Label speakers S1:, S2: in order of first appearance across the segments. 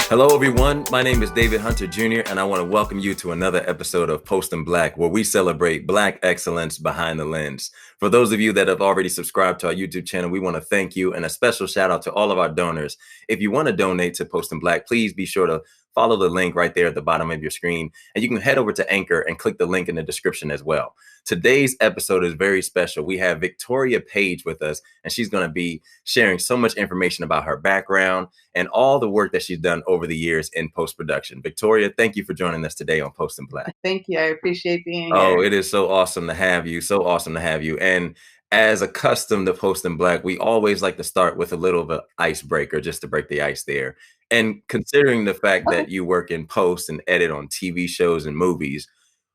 S1: Hello, everyone. My name is David Hunter Jr., and I want to welcome you to another episode of Post in Black, where we celebrate Black excellence behind the lens. For those of you that have already subscribed to our YouTube channel, we want to thank you, and a special shout out to all of our donors. If you want to donate to Post in Black, please be sure to follow the link right there at the bottom of your screen, and you can head over to Anchor and click the link in the description as well. Today's episode is very special. We have Victoria Page with us, and she's going to be sharing so much information about her background and all the work that she's done over the years in post-production. Victoria, thank you for joining us today on Post in Black.
S2: Thank you. I appreciate being here.
S1: Oh, it is so awesome to have you. So awesome to have you. And as accustomed to Post in Black, we always like to start with a little of an icebreaker just to break the ice there. And considering the fact that you work in post and edit on TV shows and movies,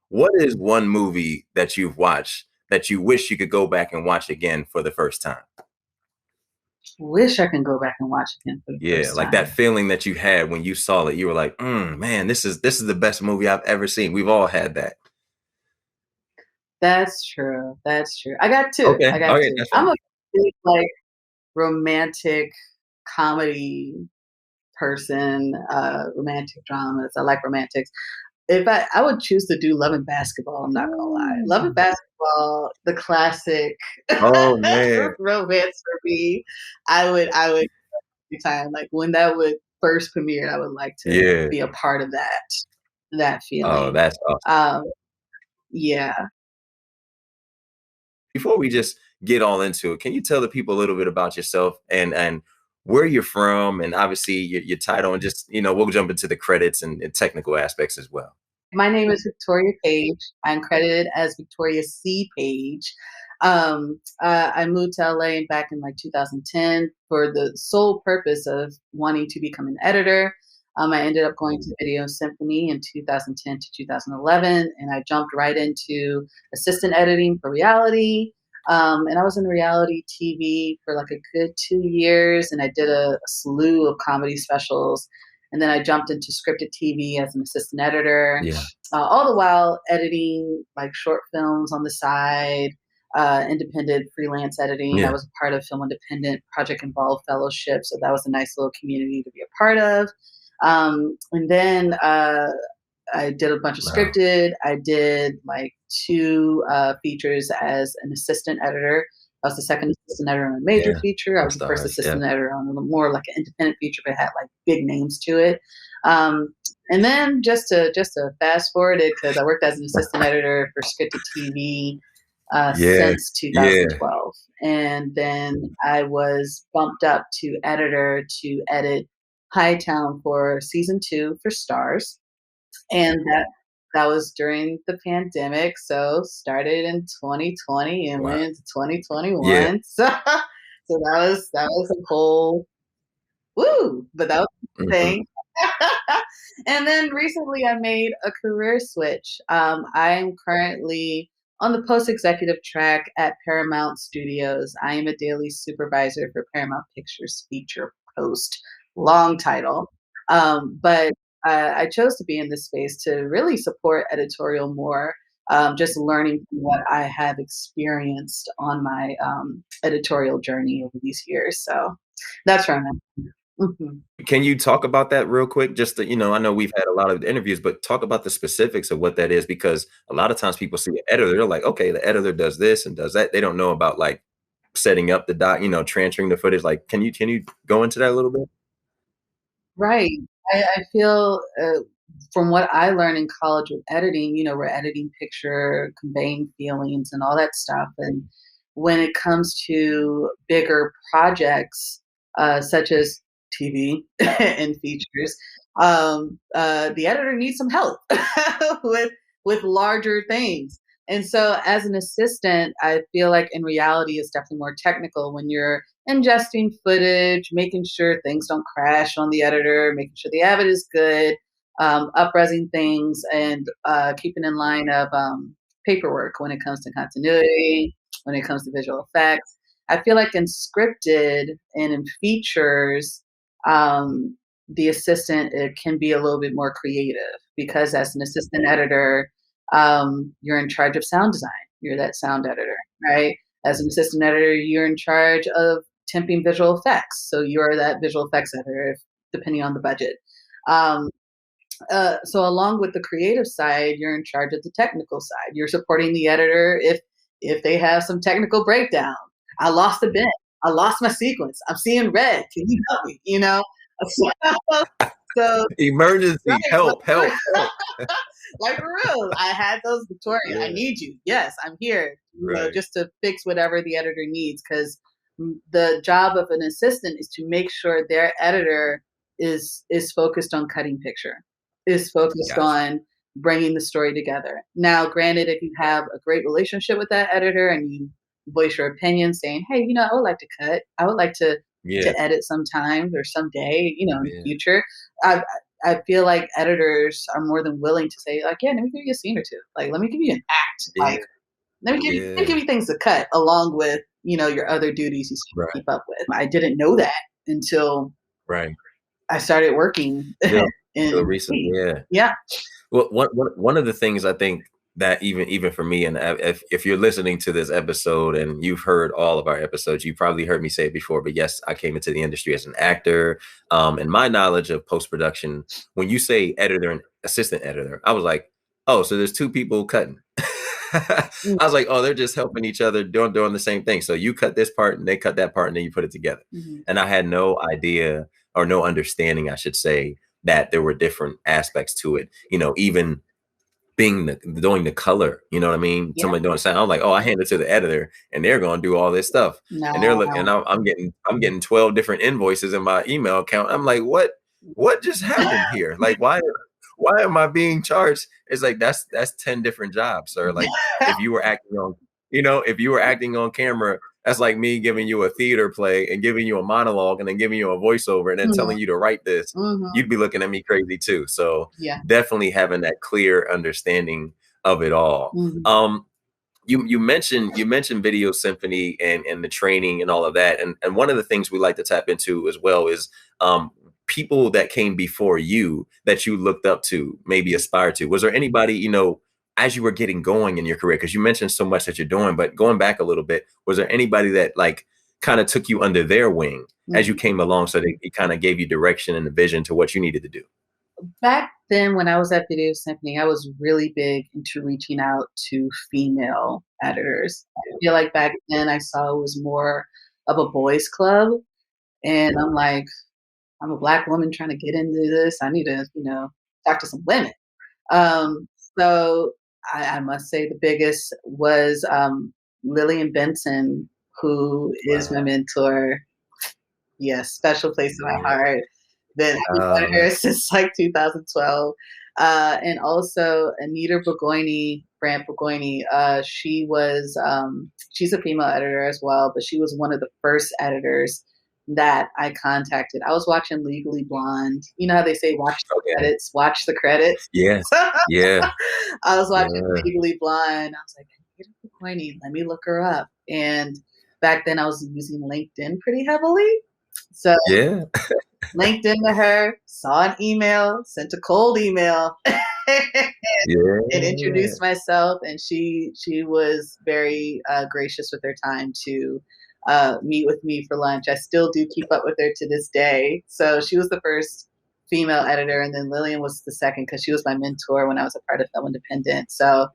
S1: what is one movie that you've watched that you wish you could go back and watch again for the first time?
S2: Wish I can go back and watch again for the
S1: Yeah,
S2: first
S1: like
S2: time.
S1: that feeling that you had when you saw it. You were like, man, this is the best movie I've ever seen. We've all had that.
S2: That's true. That's true. I got two.
S1: Okay.
S2: I got
S1: Okay,
S2: two.
S1: that's
S2: I'm
S1: fine.
S2: a big romantic comedy person, romantic dramas. I like romantics. If I would choose to do Love and Basketball, I'm not gonna lie. Love and Basketball, the classic
S1: Oh man.
S2: romance for me. I would every time. Like when that would first premiere, I would like to
S1: Yeah.
S2: be a part of that
S1: Oh,
S2: feeling.
S1: that's awesome.
S2: Um, yeah.
S1: Before we just get all into it, can you tell the people a little bit about yourself and where you're from, and obviously your title, and just we'll jump into the credits and technical aspects as well.
S2: My name is Victoria Page. I'm credited as Victoria C. Page. I moved to LA back in 2010 for the sole purpose of wanting to become an editor. I ended up going to Video Symphony in 2010 to 2011, and I jumped right into assistant editing for reality. And I was in reality TV for a good 2 years, and I did a slew of comedy specials. And then I jumped into scripted TV as an assistant editor,
S1: Yeah.
S2: all the while editing short films on the side, independent freelance editing.
S1: Yeah.
S2: I was a part of Film Independent Project Involved Fellowship, so that was a nice little community to be a part of. And then I did a bunch of
S1: Wow.
S2: scripted. I did two features as an assistant editor. I was the second assistant editor on a major feature. I was the first assistant editor on a more an independent feature, but had big names to it. And then just to fast forward it, because I worked as an assistant editor for scripted TV since 2012. And then I was bumped up to editor to edit Hightown for season 2 for STARZ. And that was during the pandemic, so started in 2020 and went into 2021.
S1: Yeah.
S2: So that was a whole but that was the thing. And then recently I made a career switch. I am currently on the post-executive track at Paramount Studios. I am a daily supervisor for Paramount Pictures Feature Post. Long title. But I chose to be in this space to really support editorial more, just learning from what I have experienced on my editorial journey over these years. So that's where I'm at. Mm-hmm.
S1: Can you talk about that real quick? Just to, I know we've had a lot of interviews, but talk about the specifics of what that is, because a lot of times people see an editor, they're like, okay, the editor does this and does that. They don't know about setting up the doc, transferring the footage. Can you go into that a little bit?
S2: Right. I feel from what I learned in college with editing, we're editing picture, conveying feelings and all that stuff. And when it comes to bigger projects, such as TV and features, the editor needs some help with larger things. And so as an assistant, I feel like in reality it's definitely more technical when you're ingesting footage, making sure things don't crash on the editor, making sure the avid is good, upresing things, and keeping in line of paperwork when it comes to continuity, when it comes to visual effects. I feel like in scripted and in features, the assistant, it can be a little bit more creative, because as an assistant editor, you're in charge of sound design. You're that sound editor, right? As an assistant editor, you're in charge of temping visual effects. So you're that visual effects editor, depending on the budget. Um, so along with the creative side, you're in charge of the technical side. You're supporting the editor if they have some technical breakdown. I lost a bit. I lost my sequence. I'm seeing red. Can you help me? So
S1: Emergency,
S2: right,
S1: help, help, help.
S2: like for real. I had those, Victoria. I
S1: Yeah,
S2: need you. Yes, I'm here.
S1: right.
S2: Just to fix whatever the editor needs, because the job of an assistant is to make sure their editor is focused on cutting picture, is focused
S1: Gotcha.
S2: on bringing the story together. Now, granted, if you have a great relationship with that editor and you voice your opinion, saying, "Hey, I would like to cut. I would like
S1: Yeah,
S2: to edit sometimes or someday, in the
S1: yeah,
S2: future." I I feel like editors are more than willing to say, like, "Yeah, let me give you a scene or two. Like, let me give you an act.
S1: yeah,
S2: Like, let me
S1: yeah.
S2: give you things to cut along with, your other duties you still
S1: Right,
S2: keep up with." I didn't know that until
S1: right.
S2: I started working
S1: Till till
S2: in
S1: recent, yeah.
S2: yeah.
S1: Well, one of the things I think that even for me, and if you're listening to this episode and you've heard all of our episodes, you probably heard me say it before. But yes, I came into the industry as an actor, and my knowledge of post production. When you say editor and assistant editor, I was like, oh, so there's two people cutting. I
S2: Mm,
S1: was like, oh, they're just helping each other doing the same thing. So you cut this part and they cut that part, and then you put it together.
S2: mhm.
S1: And I had no idea or no understanding, I should say, that there were different aspects to it. Even being doing the color, you know what I mean?
S2: Yeah.
S1: Somebody doing sound. I'm like, oh, I hand it to the editor, and they're going to do all this stuff. And they're looking, and
S2: No.
S1: I'm getting 12 different invoices in my email account. I'm like, what just happened here? Like, why am I being charged? It's like that's 10 different jobs, sir. Like, if you were acting on, if you were acting on camera, that's like me giving you a theater play and giving you a monologue and then giving you a voiceover and then
S2: Mhm,
S1: telling you to write this.
S2: mhm.
S1: You'd be looking at me crazy too. So
S2: Yeah.
S1: definitely having that clear understanding of it all.
S2: Mhm.
S1: You mentioned Video Symphony and the training and all of that, and one of the things we like to tap into as well is people that came before you that you looked up to, maybe aspired to. Was there anybody, as you were getting going in your career, because you mentioned so much that you're doing, but going back a little bit, was there anybody that like kind of took you under their wing as you
S2: Mhm.
S1: came along, so they kind of gave you direction and the vision to what you needed to do?
S2: Back then, when I was at Video Symphony, I was really big into reaching out to female editors. I feel like back then I saw it was more of a boys' club, and I'm like, I'm a black woman trying to get into this. I need to, talk to some women. Um, so I must say the biggest was Lillian Benson, who is my
S1: Wow.
S2: mentor. Yes, special place in my
S1: Yeah.
S2: heart. Been having known her since like 2012. And also Anita Burgoyne, Brant Burgoyne. She's a female editor as well, but she was one of the first editors that I contacted. I was watching Legally Blonde. You know how they say watch the
S1: Okay.
S2: credits, watch the credits.
S1: Yeah. Yeah.
S2: I was watching
S1: Yeah.
S2: Legally Blonde. I was like, Anita Burgoyne, let me look her up. And back then I was using LinkedIn pretty heavily. So
S1: Yeah.
S2: LinkedIn to her, saw an email, sent a cold email, and
S1: Yeah.
S2: introduced myself. And she was very gracious with her time to meet with me for lunch. I still do keep up with her to this day. So she was the first female editor, and then Lillian was the second because she was my mentor when I was a part of Film Independent. So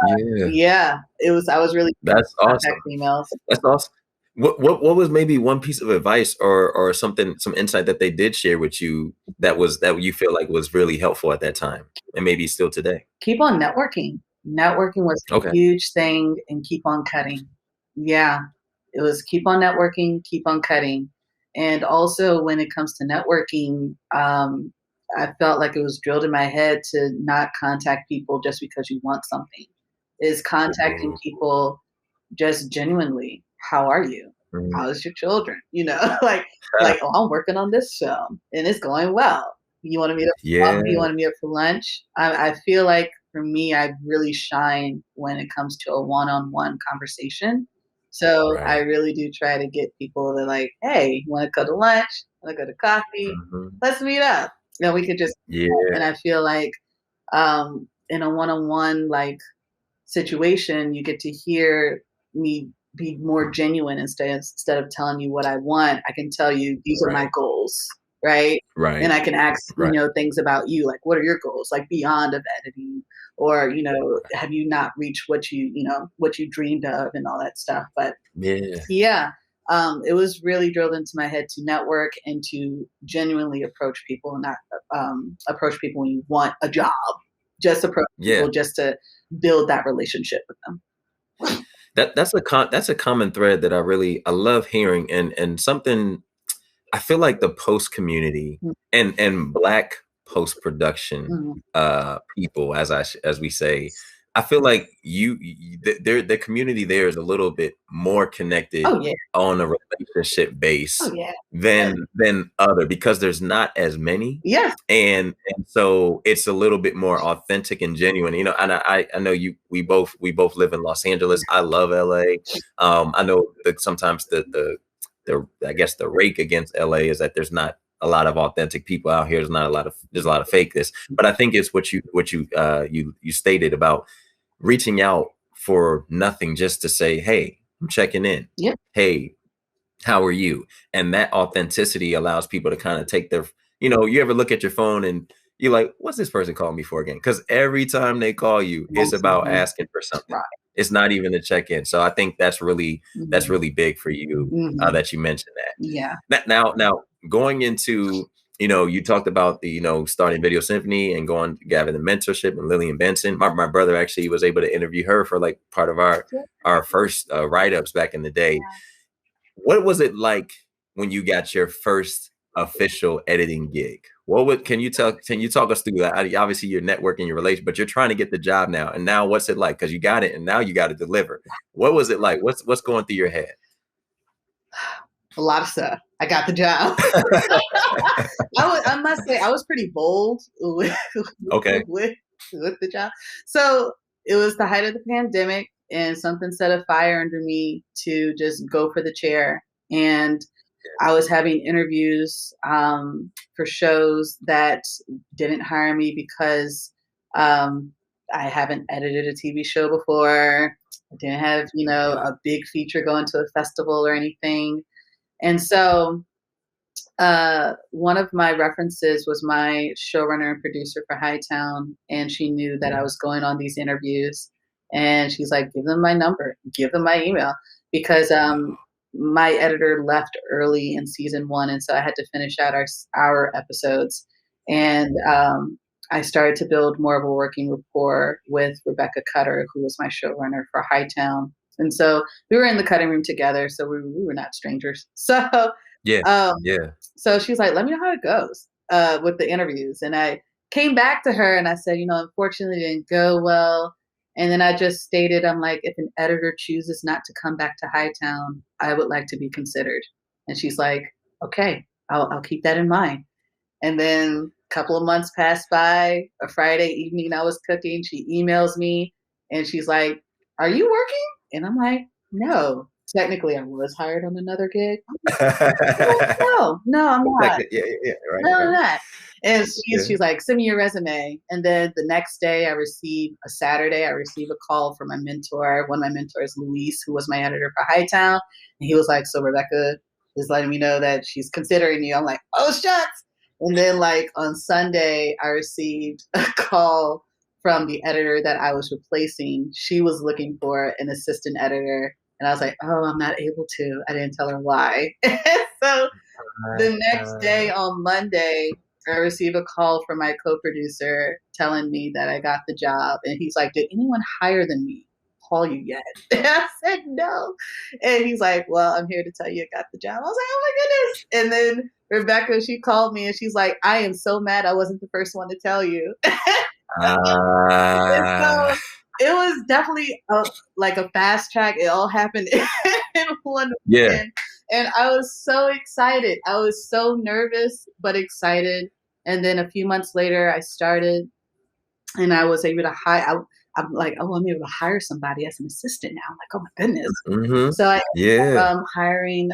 S1: Yeah.
S2: yeah, it was. I was really
S1: That's
S2: contact
S1: awesome.
S2: females.
S1: That's awesome. What was maybe one piece of advice or something, some insight that they did share with you that you feel like was really helpful at that time and maybe still today?
S2: Keep on networking. Networking was
S1: Okay.
S2: a huge thing, and keep on cutting. Yeah, it was keep on networking, keep on cutting. And also when it comes to networking, I felt like it was drilled in my head to not contact people just because you want something. Is contacting
S1: Mhm.
S2: people just genuinely, how are you?
S1: Mhm.
S2: How's your children? Oh, I'm working on this film and it's going well. You want to meet up for
S1: Yeah.
S2: coffee? You want to meet up for lunch? I feel like for me, I really shine when it comes to a one-on-one conversation. So I
S1: Right.
S2: really do try to get people to like, hey, you want to go to lunch? Want to go to coffee?
S1: Mhm.
S2: Let's meet up. We could just,
S1: Yeah.
S2: and I feel like in a one-on-one situation, you get to hear me be more genuine instead of telling you what I want. I can tell you these are my
S1: Right.
S2: goals, right? And
S1: Right.
S2: I can ask,
S1: Right.
S2: things about you, like what are your goals, like beyond of editing, or have you not reached what you dreamed of and all that stuff. But
S1: Yeah.
S2: yeah, it was really drilled into my head to network and to genuinely approach people, and not approach people when you want a job. Just approach
S1: Yeah.
S2: people just to build that relationship with them.
S1: That's a common thread that I love hearing, and something I feel like the post community and Black post production
S2: Mhm.
S1: people, as we say, I feel like the community there is a little bit more connected
S2: Oh yeah.
S1: on a relationship
S2: Oh
S1: base
S2: yeah. Yeah.
S1: than other, because there's not as many,
S2: Yes.
S1: and so it's a little bit more authentic and genuine. And I know we both live in Los Angeles. I love LA. I know that sometimes the I guess the rake against LA is that there's not a lot of authentic people out here. There's a lot of fakeness. But I think it's what you stated about reaching out for nothing, just to say, hey, I'm checking in.
S2: Yep.
S1: Hey, how are you? And that authenticity allows people to kind of take you ever look at your phone and you're like, what's this person calling me for again? Because every time they call you, it's about
S2: Mhm.
S1: asking for something.
S2: Right.
S1: It's not even a check-in. So I think that's
S2: Mhm.
S1: really big for you,
S2: Mhm.
S1: that you mentioned
S2: Yeah.
S1: that. Now going into, you talked about the, starting Video Symphony and going having the mentorship and Lillian Benson. My brother actually was able to interview her for like part of our first write-ups back in the day. What was it like when you got your first official editing gig? Can you talk us through that? Obviously you're networking your relation, but you're trying to get the job now. And now what's it like? Because you got it and now you got to deliver. What was it like? What's going through your head?
S2: A lot of stuff. I got the job. I must say I was pretty bold
S1: Okay.
S2: with with the job. So it was the height of the pandemic, and something set a fire under me to just go for the chair. And I was having interviews for shows that didn't hire me because um, I haven't edited a TV show before. I didn't have, a big feature going to a festival or anything. And so one of my references was my showrunner and producer for Hightown, and she knew that I was going on these interviews. And she's like, give them my number, give them my email, because my editor left early in season one, and so I had to finish out our episodes. And I started to build more of a working rapport with Rebecca Cutter, who was my showrunner for Hightown. And so we were in the cutting room together, so we were not strangers.
S1: Yeah.
S2: Um,
S1: Yeah.
S2: so she's like, let me know how it goes with the interviews. And I came back to her and I said, unfortunately, it didn't go well. And then I just stated, I'm like, if an editor chooses not to come back to Hightown, I would like to be considered. And she's like, okay, I'll keep that in mind. And then a couple of months passed by. A Friday evening, I was cooking. She emails me and she's like, are you working? And I'm like, no. Technically, I was hired on another gig. No, no, I'm not.
S1: Yeah, yeah, yeah. Right,
S2: No, I'm
S1: right.
S2: not. And
S1: Yeah.
S2: she's like, send me your resume. And then the next day, I receive a call from my mentor. One of my mentors, Luis, who was my editor for Hightown. And he was like, so Rebecca is letting me know that she's considering you. I'm like, oh, shucks. And then, like, on Sunday, I received a call from the editor that I was replacing. She was looking for an assistant editor. And I was like, oh, I'm not able to. I didn't tell her why. So the next day on Monday, I received a call from my co-producer telling me that I got the job. And he's like, did anyone higher than me call you yet? And I said, no. And he's like, well, I'm here to tell you I got the job. I was like, oh my goodness. And then Rebecca, she called me and she's like, I am so mad I wasn't the first one to tell you. And
S1: Ah,
S2: so it was definitely like a fast track. It all happened in one
S1: yeah.
S2: weekend. And I was so excited. I was so nervous, but excited. And then a few months later, I started and I was able to hire. I'm like, oh, I'm able to hire somebody as an assistant now. I'm like, oh my goodness.
S1: Mhm.
S2: So I
S1: Yeah.
S2: hiring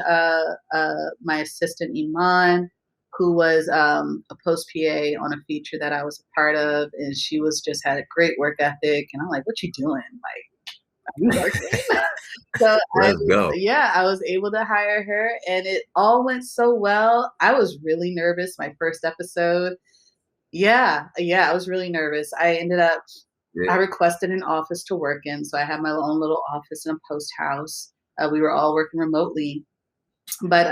S2: my assistant Iman, who was a post PA on a feature that I was a part of, and she was just had a great work ethic. And I'm like, "What you doing?" Like, I'm working. So
S1: Let's go.
S2: I was able to hire her and it all went so well. I was really nervous my first episode. Yeah, I was really nervous.
S1: Yeah.
S2: I requested an office to work in, so I had my own little office in a post house. We were all working remotely, but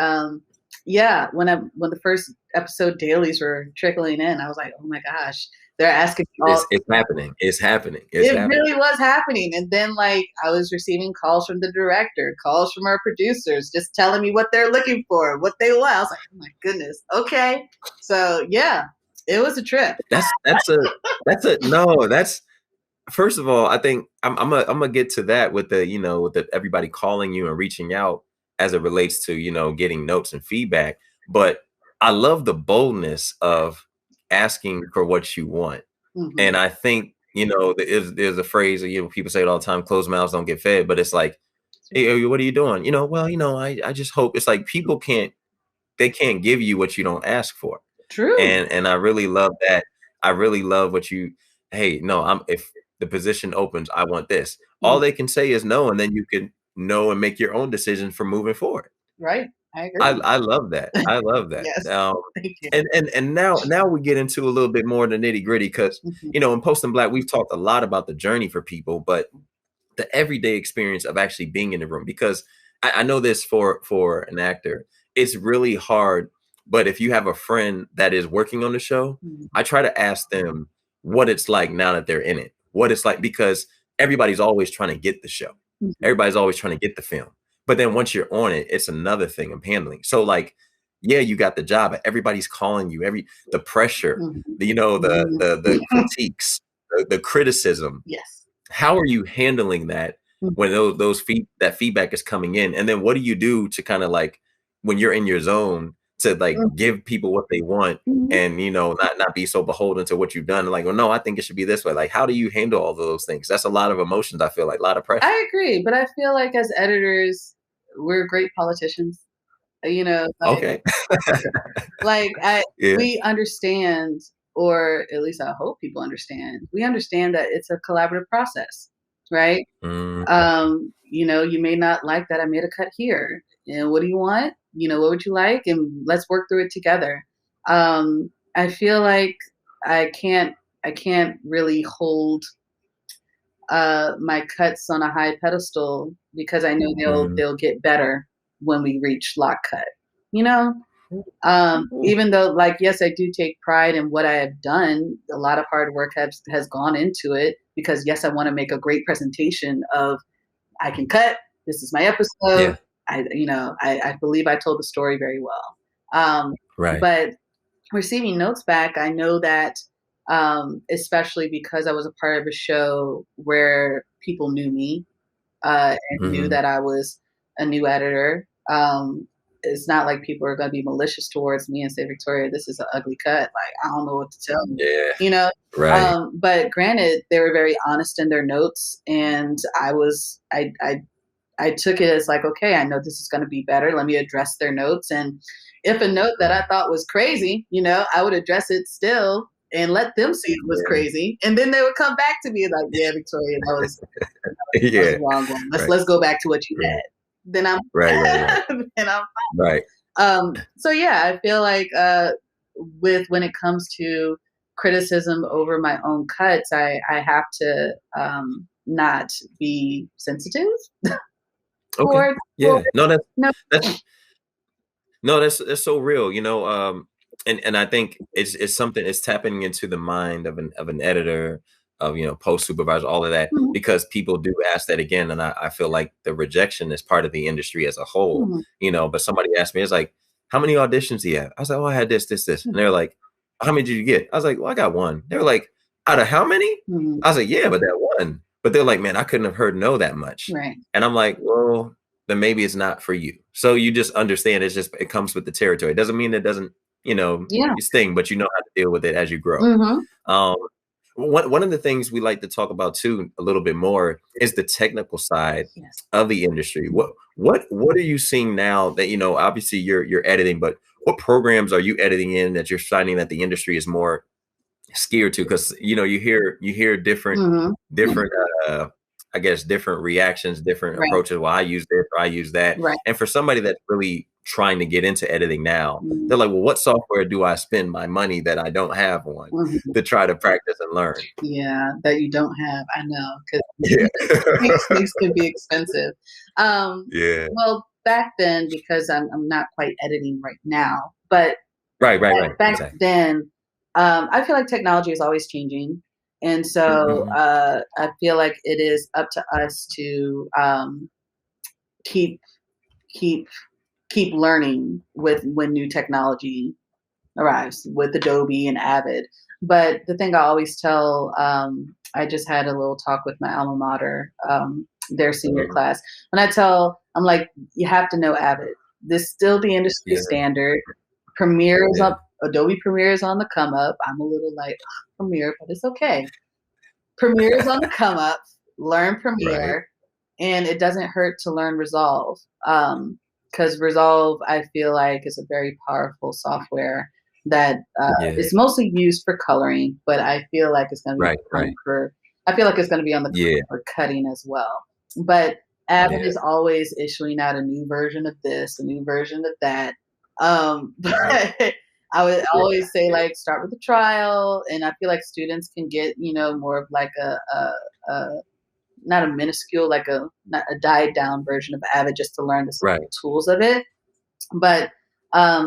S2: yeah, when the first episode dailies were trickling in, I was like, oh my gosh, they're asking me all.
S1: It's happening. It's happening. It's
S2: It
S1: happening.
S2: really was happening, and then like I was receiving calls from the director, calls from our producers, just telling me what they're looking for, what they want. I was like, oh my goodness, okay. So yeah, it was a trip.
S1: That's a no, that's first of all, I think I'm gonna get to that with the, with the everybody calling you and reaching out as it relates to, getting notes and feedback. But I love the boldness of asking for what you want. And
S2: Mhm.
S1: I think, there's a phrase, people say it all the time, closed mouths don't get fed. But it's like, hey, what are you doing? Well, I just hope it's like they can't give you what you don't ask for.
S2: True.
S1: And I really love that. I really love what you, hey, no, if the position opens, I want this. All
S2: Mm,
S1: they can say is no, and then you can know and make your own decision for moving forward.
S2: right. I agree.
S1: I love that. I love that.
S2: Yes. Thank you.
S1: And now we get into a little bit more of the nitty gritty because
S2: Mhm.
S1: in Post and Black we've talked a lot about the journey for people, but the everyday experience of actually being in the room, because I know this for an actor, it's really hard. But if you have a friend that is working on the show,
S2: Mhm.
S1: I try to ask them what it's like now that they're in it, what it's like, because everybody's always trying to get the show.
S2: Mhm.
S1: Everybody's always trying to get the film. But then once you're on it, it's another thing of handling. So like, yeah, you got the job, but everybody's calling you, the pressure,
S2: Mhm. Mhm.
S1: the critiques, the criticism.
S2: Yes.
S1: How are you handling that
S2: Mhm.
S1: when that feedback is coming in? And then what do you do to kind of like when you're in your zone to like
S2: Mhm.
S1: give people what they want
S2: Mhm.
S1: and not be so beholden to what you've done? Like, well, no, I think it should be this way. Like, how do you handle all of those things? That's a lot of emotions, I feel like, a lot of pressure.
S2: I agree, but I feel like as editors, we're great politicians. You know,
S1: Okay.
S2: like I
S1: Yeah.
S2: we understand, or at least I hope people understand. We understand that it's a collaborative process, right?
S1: Mm,
S2: You may not like that I made a cut here. And what do you want? What would you like? And let's work through it together. I feel like I can't I can't really hold my cuts on a high pedestal because I know
S1: mm,
S2: they'll get better when we reach lock cut. You know,
S1: mm,
S2: even though, like, yes, I do take pride in what I have done. A lot of hard work has gone into it because, yes, I want to make a great presentation of I can cut. This is my episode.
S1: yeah.
S2: I believe I told the story very well. Um,
S1: Right.
S2: but receiving notes back, I know that, especially because I was a part of a show where people knew me and knew
S1: Hmm.
S2: that I was a new editor. It's not like people are going to be malicious towards me and say, Victoria, this is an ugly cut. Like, I don't know what to tell you,
S1: Yeah.
S2: you know?
S1: Right.
S2: But granted, they were very honest in their notes. And I took it as like, okay, I know this is going to be better. Let me address their notes. And if a note that I
S1: Mm,
S2: thought was crazy, I would address it still and let them see it was
S1: yeah.
S2: crazy. And then they would come back to me like, yeah, Victoria, that was
S1: Yeah.
S2: the wrong one.
S1: Right.
S2: Let's go back to what you
S1: Right.
S2: had. Then I'm
S1: Right. Right. Right.
S2: then I'm
S1: Right.
S2: so yeah, I feel like with when it comes to criticism over my own cuts, I have to not be sensitive
S1: Okay.
S2: towards
S1: Yeah. No,
S2: no.
S1: that's no, that's so real, and I think it's something, it's tapping into the mind of an editor, of post supervisor, all of that,
S2: Mhm,
S1: because people do ask that again, and I feel like the rejection is part of the industry as a whole,
S2: mhm,
S1: but somebody asked me, it's like, how many auditions do you have? I was like, oh, I had this, and they're like, how many did you get? I was like, well, I got one. They were like, out of how many?
S2: mhm,
S1: I was like, yeah, but that one. But they're like, man, I couldn't have heard no that much.
S2: right.
S1: And I'm like, well, then maybe it's not for you. So you just understand, it comes with the territory. It doesn't mean it doesn't,
S2: Yeah.
S1: sting, but you know how to deal with it as you grow.
S2: Mhm.
S1: Um, one of the things we like to talk about too a little bit more is the technical side
S2: Yes.
S1: of the industry. What are you seeing now that obviously you're editing, but what programs are you editing in that you're finding that the industry is more scared to? Because you hear different
S2: Mhm.
S1: different uh I guess, different reactions, different
S2: Right,
S1: approaches. Well, I use this, or I use that.
S2: right.
S1: And for somebody that's really trying to get into editing now,
S2: Mm,
S1: they're like, well, what software do I spend my money that I don't have on
S2: mhm.
S1: to try to practice and learn?
S2: Yeah, that you don't have, I know, 'cause
S1: Yeah.
S2: things can be expensive.
S1: Yeah.
S2: Well, back then, because I'm not quite editing right now, but
S1: Right, right, right.
S2: back
S1: Exactly.
S2: then, I feel like technology is always changing, and so,
S1: Mhm.
S2: I feel like it is up to us to, keep keep keep learning with when new technology arrives with Adobe and Avid. But the thing I always tell, I just had a little talk with my alma mater, their senior
S1: Mhm.
S2: class. When I'm like, you have to know Avid. This still the industry
S1: Yeah,
S2: standard. Premiere is
S1: yeah.
S2: up. Adobe Premiere is on the come up. I'm a little like Premiere, but it's okay. Premiere is on the come up. Learn
S1: Right.
S2: Premiere, and it doesn't hurt to learn Resolve. Because Resolve, I feel like, is a very powerful software that
S1: Yeah.
S2: is mostly used for coloring, but I feel like it's going to be
S1: Right, right.
S2: I feel like it's going to be on the
S1: Yeah,
S2: come for cutting as well. But Avid
S1: yeah.
S2: is always issuing out a new version of this, a new version of that. But
S1: Right.
S2: I would
S1: Yeah,
S2: always say,
S1: yeah.
S2: like, start with a trial, and I feel like students can get, more of like a not a minuscule, like a not a died down version of Avid just to learn the
S1: Right.
S2: simple tools of it. But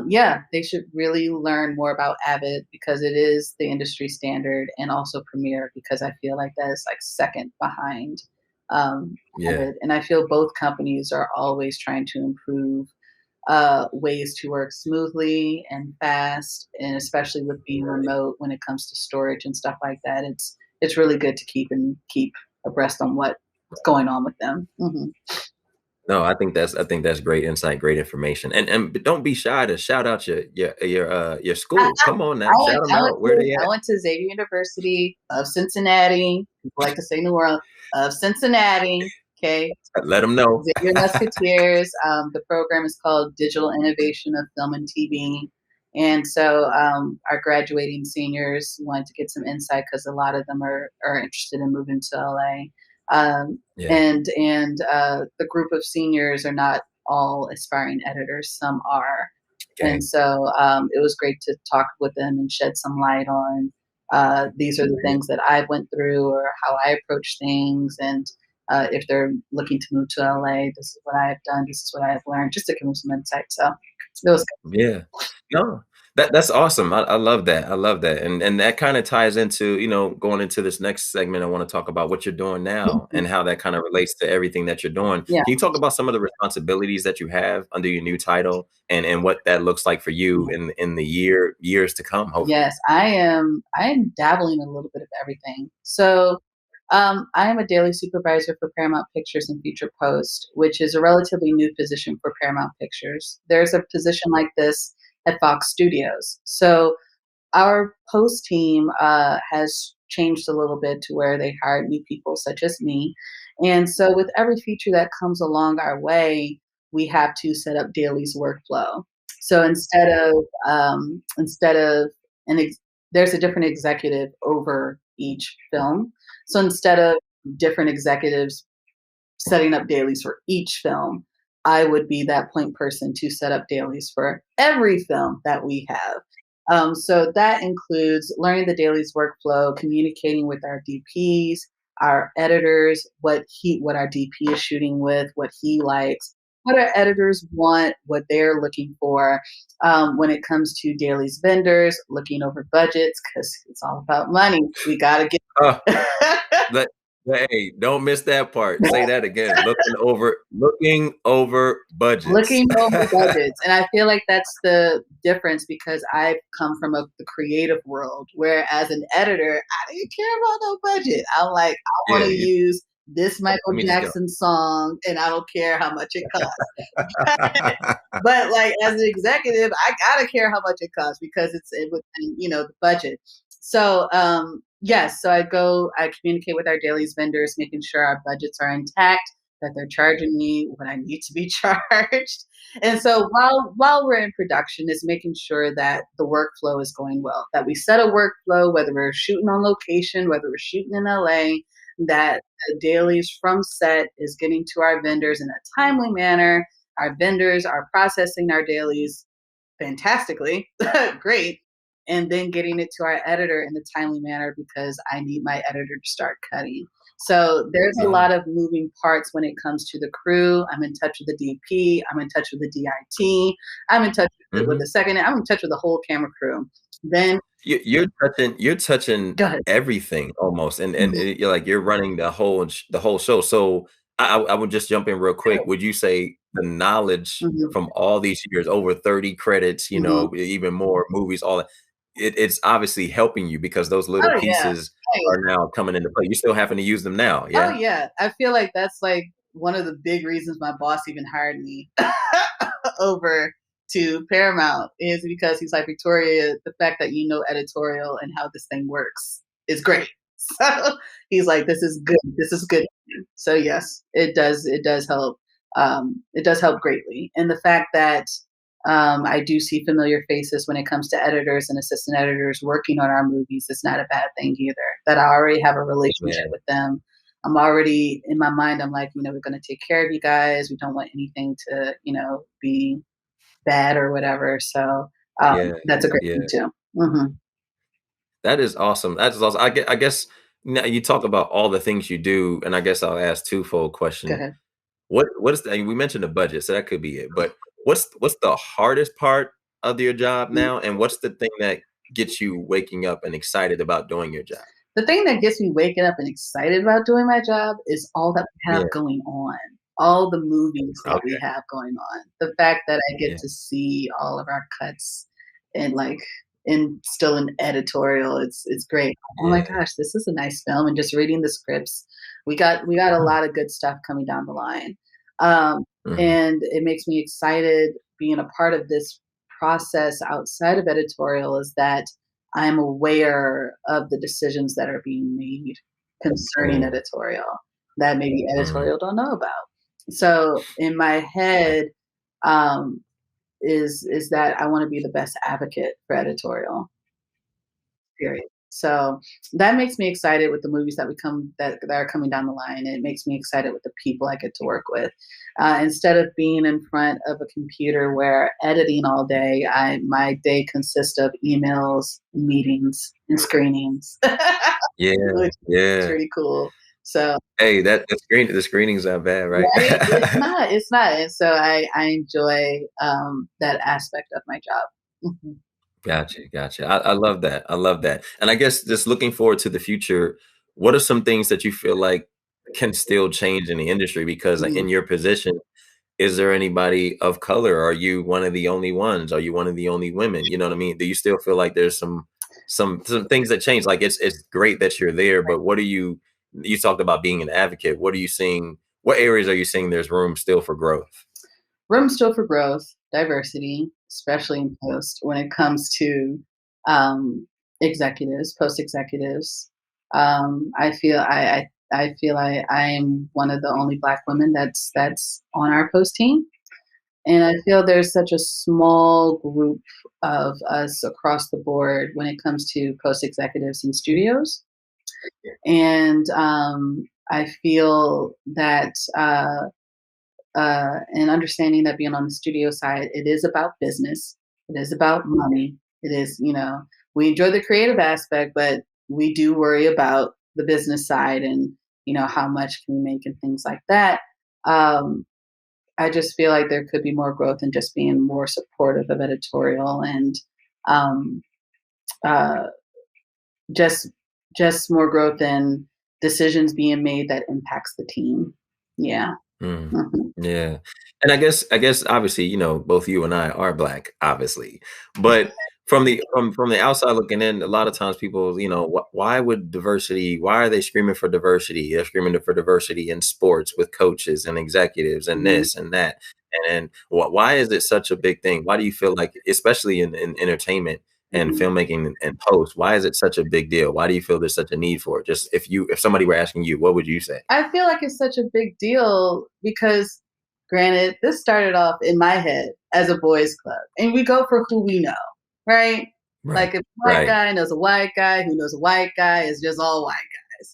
S2: yeah, they should really learn more about Avid because it is the industry standard, and also Premiere because I feel like that is like second behind
S1: Yeah.
S2: Avid. And I feel both companies are always trying to improve ways to work smoothly and fast, and especially with being
S1: Right.
S2: remote when it comes to storage and stuff like that. It's really good to keep abreast on what's going on with them.
S1: No, I think that's great insight, great information. And but don't be shy to shout out your school. Come on now, shout them out. Where they
S2: I
S1: at?
S2: went to Xavier University of Cincinnati. People like to say New Orleans of Cincinnati. Okay,
S1: Let them know.
S2: Xavier Musketeers. The program is called Digital Innovation of Film and TV. And so our graduating seniors wanted to get some insight because a lot of them are interested in moving to LA.
S1: Yeah.
S2: And the group of seniors are not all aspiring editors, some are. And
S1: Okay.
S2: so it was great to talk with them and shed some light on these are the
S1: Yeah.
S2: things that I went through or how I approach things. And if they're looking to move to LA, this is what I have done. This is what I have learned, just to give them some insight. So it was
S1: Yeah. No, that's awesome. I love that. I love that. And that kind of ties into, going into this next segment. I want to talk about what you're doing now
S2: good.
S1: and how that kind of relates to everything that you're doing. Can
S2: Yeah.
S1: you talk about some of the responsibilities that you have under your new title and what that looks like for you in the years to come, hopefully?
S2: Yes, I am dabbling in a little bit of everything. So I am a daily supervisor for Paramount Pictures and Feature Post, which is a relatively new position for Paramount Pictures. There's a position like this at Fox Studios. So our post team has changed a little bit to where they hired new people such as me. And so with every feature that comes along our way, we have to set up Daly's workflow. So instead of there's a different executive over each film. So instead of different executives setting up dailies for each film, I would be that point person to set up dailies for every film that we have. So that includes learning the dailies workflow, communicating with our DPs, our editors, what our DP is shooting with, what he likes, what our editors want, what they're looking for. When it comes to dailies vendors, looking over budgets because it's all about money. We got to
S1: Uh,
S2: get
S1: let, hey, don't miss that part. Say that again. Looking over budgets.
S2: looking over budgets, and I feel like that's the difference because I come from the creative world, where as an editor, I didn't care about no budget. I'm like, I want
S1: Yeah,
S2: to use this
S1: let
S2: Michael
S1: me just go.
S2: Jackson song, and I don't care how much it costs. But like as an executive, I gotta care how much it costs because within the budget. So yes, so I communicate with our dailies vendors, making sure our budgets are intact, that they're charging me what I need to be charged. And so while we're in production, is making sure that the workflow is going well, that we set a workflow, whether we're shooting on location, whether we're shooting in LA, that the dailies from set is getting to our vendors in a timely manner. Our vendors are processing our dailies fantastically, great, and then getting it to our editor in a timely manner because I need my editor to start cutting. So there's a
S1: Yeah.
S2: lot of moving parts when it comes to the crew. I'm in touch with the DP. I'm in touch with the DIT. I'm in touch with
S1: Hmm.
S2: the second. I'm in touch with the whole camera crew. Then
S1: You're touching
S2: go ahead.
S1: everything almost, and
S2: Mhm.
S1: you're like you're running the whole show. So I would just jump in real quick. Would you say the knowledge
S2: Mhm.
S1: from all these years, over 30 credits,
S2: Mhm.
S1: even more movies, all that, it's obviously helping you because those little
S2: Oh yeah.
S1: pieces
S2: Right.
S1: are now coming into play. You still having to use them now,
S2: Oh
S1: yeah?
S2: yeah. I feel like that's like one of the big reasons my boss even hired me over to Paramount is because he's like, Victoria, the fact that you know editorial and how this thing works is great. So he's like, this is good. This is good. So yes, it does. It does help. It does help greatly. And the fact that I do see familiar faces when it comes to editors and assistant editors working on our movies is not a bad thing either. That I already have a relationship
S1: Yeah,
S2: with them. I'm already in my mind. I'm like, we're going to take care of you guys. We don't want anything to, be bad or whatever. So
S1: yeah,
S2: that's a great
S1: yeah.
S2: thing too. Hmm.
S1: That is awesome. That is awesome. I guess now you talk about all the things you do, and I guess I'll ask twofold
S2: Go
S1: question.
S2: ahead.
S1: What is the, and we mentioned the budget, so that could be it. But what's the hardest part of your job now, and what's the thing that gets you waking up and excited about doing your job?
S2: The thing that gets me waking up and excited about doing my job is all that we have
S1: Yeah.
S2: going on, all the movies that we
S1: Okay.
S2: have going on. The fact that I get
S1: Yeah.
S2: to see all of our cuts and still in editorial, it's great. Oh my
S1: Yeah.
S2: gosh, this is a nice film, and just reading the scripts. We got a
S1: Mhm.
S2: lot of good stuff coming down the line. Um,
S1: Mhm.
S2: and it makes me excited being a part of this process outside of editorial is that I'm aware of the decisions that are being made concerning
S1: Mm.
S2: editorial that maybe
S1: Mhm.
S2: editorial don't know about. So in my
S1: Yeah.
S2: head, um, is that I want to be the best advocate for editorial. Period. So that makes me excited with the movies that are coming down the line. It makes me excited with the people I get to work with. Instead of being in front of a computer where editing all day, my day consists of emails, meetings, and screenings,
S1: Yeah.
S2: which is
S1: Yeah.
S2: pretty cool. So
S1: Hey, that the screenings are bad, right?
S2: right, it's not, and so I enjoy that aspect of my job. Mhm.
S1: Gotcha, gotcha. I love that. I love that. And I guess just looking forward to the future, what are some things that you feel like can still change in the industry? Because
S2: Mhm.
S1: in your position, is there anybody of color? Are you one of the only ones? Are you one of the only women? You know what I mean? Do you still feel like there's some things that change? Like it's great that you're there, but what are you talked about being an advocate. What are you seeing? What areas are you seeing there's room still for growth?
S2: Room still for growth, diversity, especially in post when it comes to executives, post executives. I feel I am one of the only Black women that's on our post team, and I feel there's such a small group of us across the board when it comes to post executives in studios, and I feel that. And understanding that being on the studio side, it is about business. It is about money. It is, we enjoy the creative aspect, but we do worry about the business side and, how much can we make and things like that. Um, I just feel like there could be more growth in just being more supportive of editorial and um, uh, just just more growth in decisions being made that impacts the team. Yeah.
S1: Mm,
S2: Mhm.
S1: yeah. And I guess obviously, both you and I are black, obviously. But from the outside looking in, a lot of times people, why would diversity, why are they screaming for diversity? They're screaming for diversity in sports with coaches and executives and
S2: Mhm.
S1: this and that. And why is it such a big thing? Why do you feel like, especially in entertainment and
S2: Mhm.
S1: filmmaking and post, why is it such a big deal? Why do you feel there's such a need for it? Just if somebody were asking you, what would you say?
S2: I feel like it's such a big deal because, granted, this started off in my head as a boys' club, and we go for who we know, right?
S1: Right.
S2: Like if a black
S1: Right.
S2: guy knows a white guy who knows a white guy, it's just all white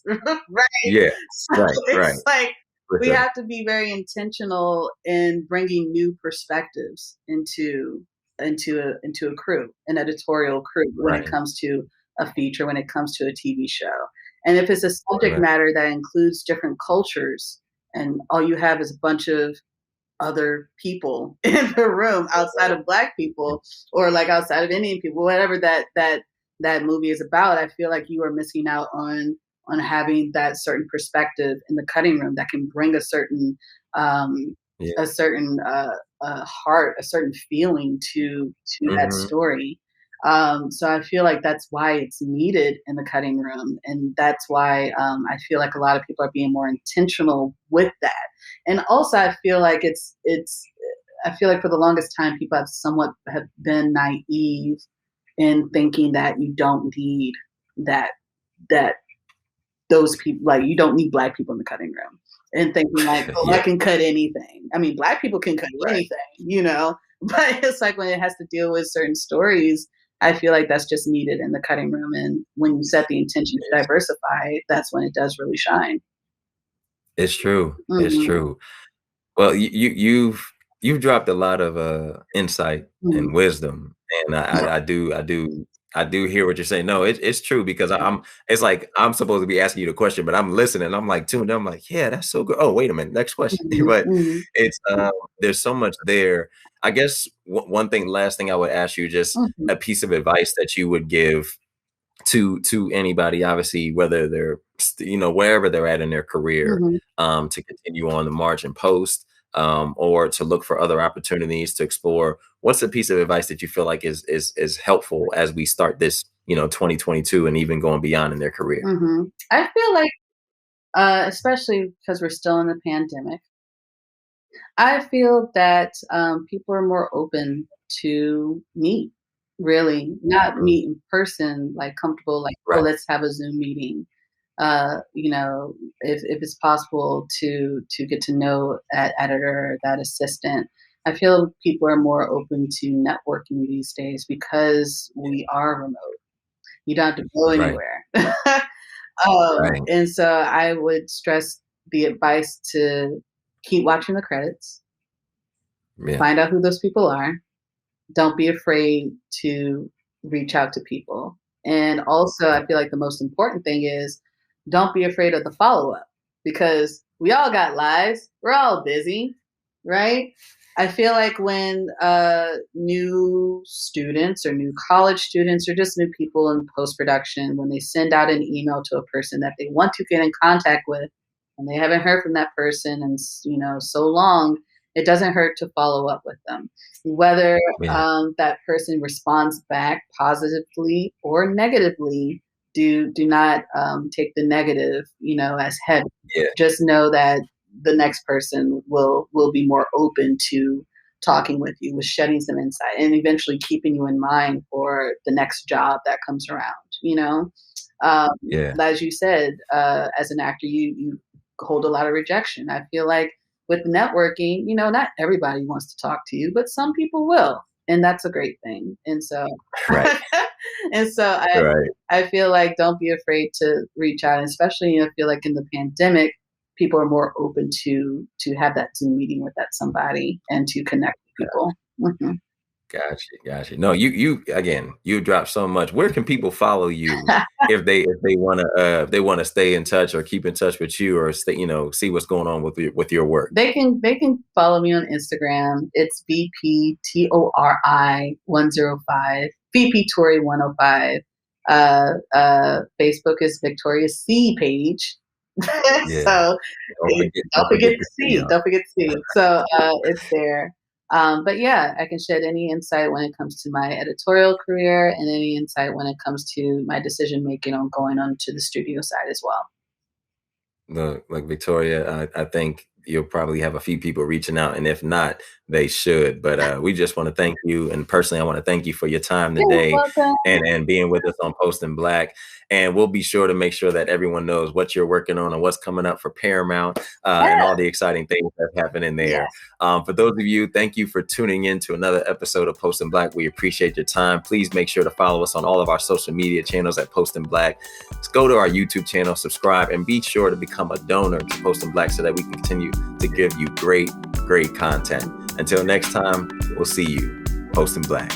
S2: guys, right?
S1: Yeah.
S2: So
S1: Right. Right.
S2: it's like
S1: For
S2: we
S1: sure.
S2: have to be very intentional in bringing new perspectives into a crew, an editorial crew, when it
S1: Right.
S2: comes to a feature, when it comes to a TV show. And if it's a subject
S1: Right.
S2: matter that includes different cultures, and all you have is a bunch of other people in the room outside of black people, or like outside of Indian people, whatever that movie is about, I feel like you are missing out on having that certain perspective in the cutting room that can bring um,
S1: Yeah.
S2: a certain heart, a certain feeling to that
S1: Hmm.
S2: story. So I feel like that's why it's needed in the cutting room, and that's why I feel like a lot of people are being more intentional with that. And also, I feel like I feel like for the longest time, people have been naive in thinking that you don't need that that those people, like, you don't need black people in the cutting room, and thinking like, oh, I
S1: Yeah.
S2: can cut anything. I mean, black people can cut
S1: Right.
S2: anything, but it's like when it has to deal with certain stories, I feel like that's just needed in the cutting room. And when you set the intention to diversify, that's when it does really shine.
S1: It's true. It's
S2: Mhm,
S1: true. Well, you've dropped a lot of insight
S2: mhm,
S1: and wisdom, and I do hear what you're saying. No, it's true because
S2: yeah,
S1: I'm. It's like I'm supposed to be asking you the question, but I'm listening. I'm like tuned. In, I'm like, yeah, that's so good. Oh, wait a minute, next question.
S2: mhm,
S1: But
S2: mhm,
S1: it's there's so much there. I guess one thing, last thing I would ask you, just
S2: mhm,
S1: a piece of advice that you would give to anybody, obviously, whether they're wherever they're at in their career,
S2: mhm,
S1: to continue on the march and post, or to look for other opportunities to explore. What's a piece of advice that you feel like is helpful as we start this 2022 and even going beyond in their career?
S2: mhm. I feel like, especially because we're still in the pandemic, I feel that people are more open to meet, really, not
S1: Mm.
S2: meet in person, like comfortable, like, oh,
S1: Right.
S2: let's have a Zoom meeting. If it's possible to get to know that editor, that assistant. I feel people are more open to networking these days because we are remote. You don't have to go
S1: Right.
S2: anywhere.
S1: Right.
S2: And so I would stress the advice to keep watching the credits,
S1: Yeah.
S2: find out who those people are. Don't be afraid to reach out to people. And also, I feel like the most important thing is don't be afraid of the follow up, because we all got lives. We're all busy, right? I feel like when new students or new college students or just new people in post production, when they send out an email to a person that they want to get in contact with, and they haven't heard from that person in so long, it doesn't hurt to follow up with them, whether
S1: Yeah.
S2: that person responds back positively or negatively. Do not take the negative, as heavy.
S1: Yeah.
S2: Just know that the next person will be more open to talking with you, with shedding some insight, and eventually keeping you in mind for the next job that comes around. Um,
S1: Yeah.
S2: as you said, as an actor, you hold a lot of rejection. I feel like with networking, not everybody wants to talk to you, but some people will, and that's a great thing. And so,
S1: Right.
S2: and so
S1: Right.
S2: I feel like don't be afraid to reach out, and especially I feel like in the pandemic, people are more open to have that Zoom meeting with that somebody and to connect with people. Mhm.
S1: Gotcha, gotcha. No, you again, you dropped so much. Where can people follow you if they wanna stay in touch or keep in touch with you or stay, see what's going on with your work?
S2: They can follow me on Instagram. It's VPTORI 105, VP 105. Facebook is Victoria's C page.
S1: Yeah.
S2: So
S1: Don't forget to see y'all.
S2: don't forget to see. So it's there. But yeah, I can shed any insight when it comes to my editorial career, and any insight when it comes to my decision making on going on to the studio side as well.
S1: Like Victoria, I think you'll probably have a few people reaching out, and if not, they should. But we just want to thank you, and personally, I want to thank you for your time
S2: You're
S1: today
S2: welcome.
S1: and being with us on Post in Black. And we'll be sure to make sure that everyone knows what you're working on and what's coming up for Paramount and all
S2: Yeah.
S1: the exciting things that happen in there.
S2: Yes.
S1: For those of you, thank you for tuning in to another episode of Post in Black. We appreciate your time. Please make sure to follow us on all of our social media channels at Post in Black. Let's go to our YouTube channel, subscribe, and be sure to become a donor to Post in Black so that we can continue to give you great content. Until next time, we'll see you. Post in Black.